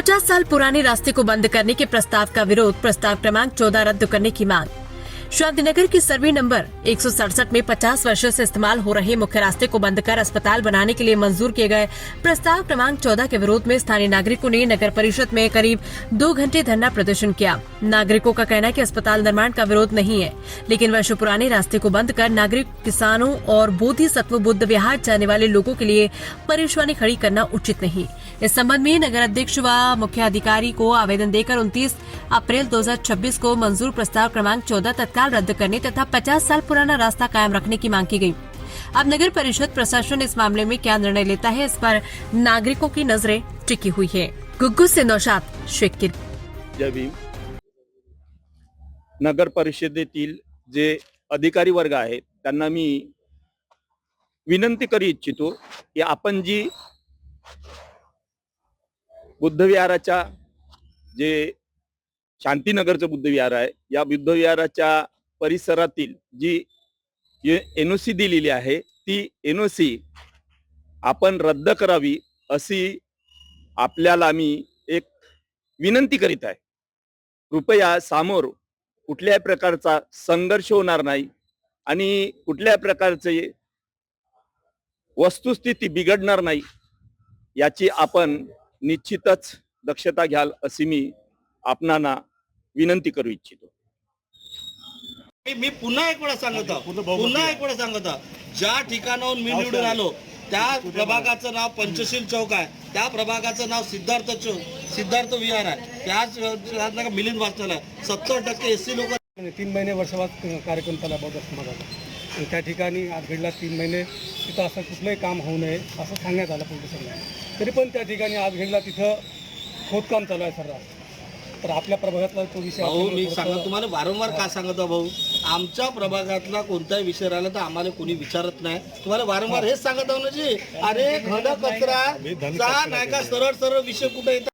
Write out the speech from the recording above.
50 साल पुराने रास्ते को बंद करने के प्रस्ताव का विरोध, प्रस्ताव क्रमांक 14 रद्द करने की मांग। शांतिनगर की सर्वे नंबर 167 में 50 वर्षों से इस्तेमाल हो रहे मुख्य रास्ते को बंद कर अस्पताल बनाने के लिए मंजूर किए गए प्रस्ताव क्रमांक 14 के विरोध में स्थानीय नागरिकों ने नगर परिषद में करीब 2 घंटे धरना प्रदर्शन किया। नागरिकों का कहना है कि अस्पताल निर्माण का विरोध नहीं है, लेकिन वर्षों पुराने रास्ते को बंद कर नागरिक, किसानों और बोधिसत्व बुद्ध विहार जाने वाले लोगों के लिए परेशानी खड़ी करना उचित नहीं। इस संबंध में नगर अध्यक्ष व मुख्य अधिकारी को आवेदन देकर 29 अप्रैल 2026 को मंजूर प्रस्ताव क्रमांक 14 तत्काल रद्द करने तथा 50 साल पुराना रास्ता कायम रखने की मांग की गई। अब नगर परिषद प्रशासन इस मामले में क्या निर्णय लेता है, इस पर नागरिकों की नजरें टिकी हुई है। गुग्गू से नौशाद शेख की जय भीम। नगर परिषदेतील जे अधिकारी वर्ग आहेत त्यांना मी विनंती करू इच्छितो की आपण जी बुद्धविहाराच्या जे शांतीनगरचं बुद्धविहार आहे, या बुद्धविहाराच्या परिसरातील जी एनओसी दिलेली आहे ती एनओसी आपण रद्द करावी अशी आपल्याला मी एक विनंती करीत आहे। कृपया समोर कुठल्याही प्रकारचा संघर्ष होणार नाही आणि कुठल्याही प्रकारचे वस्तुस्थिती बिघडणार नाही याची आपण निश्चितच दक्षता घ्याल अशी मी आपणाला विनंती करू इच्छितो। मी पुन्हा एक वेळा सांगतो ज्या ठिकाणाहून मी निवडून आलो त्या प्रभागाचं नाव पंचशील चौक आहे, त्या प्रभागाचं नाव सिद्धार्थ विहार आहे, त्याच मिलिंद वाचनालय 70% एससी लोक 3 महिने वर्षावाद कार्यक्रम चालला बौद्ध समाजाचा। त्या ठिकाणी आज घडला 3 महिने तिथं असं कुठलंही काम होऊ नये असं सांगण्यात आलं पोलिसांना। तरी पण त्या ठिकाणी आज घडला तिथं खोदकाम चालू आहे सर्रास। तर आपल्या प्रभागातला तो विषय भाऊ मी सांगतो तुम्हाला वारंवार का सांगतो भाऊ, आमच्या प्रभागातला कोणताही विषय राहिला तर आम्हाला कोणी विचारत नाही। तुम्हाला वारंवार हेच सांगत आहो ना जी, अरे घन कचरा नाही का सरळ विषय कुठे येतात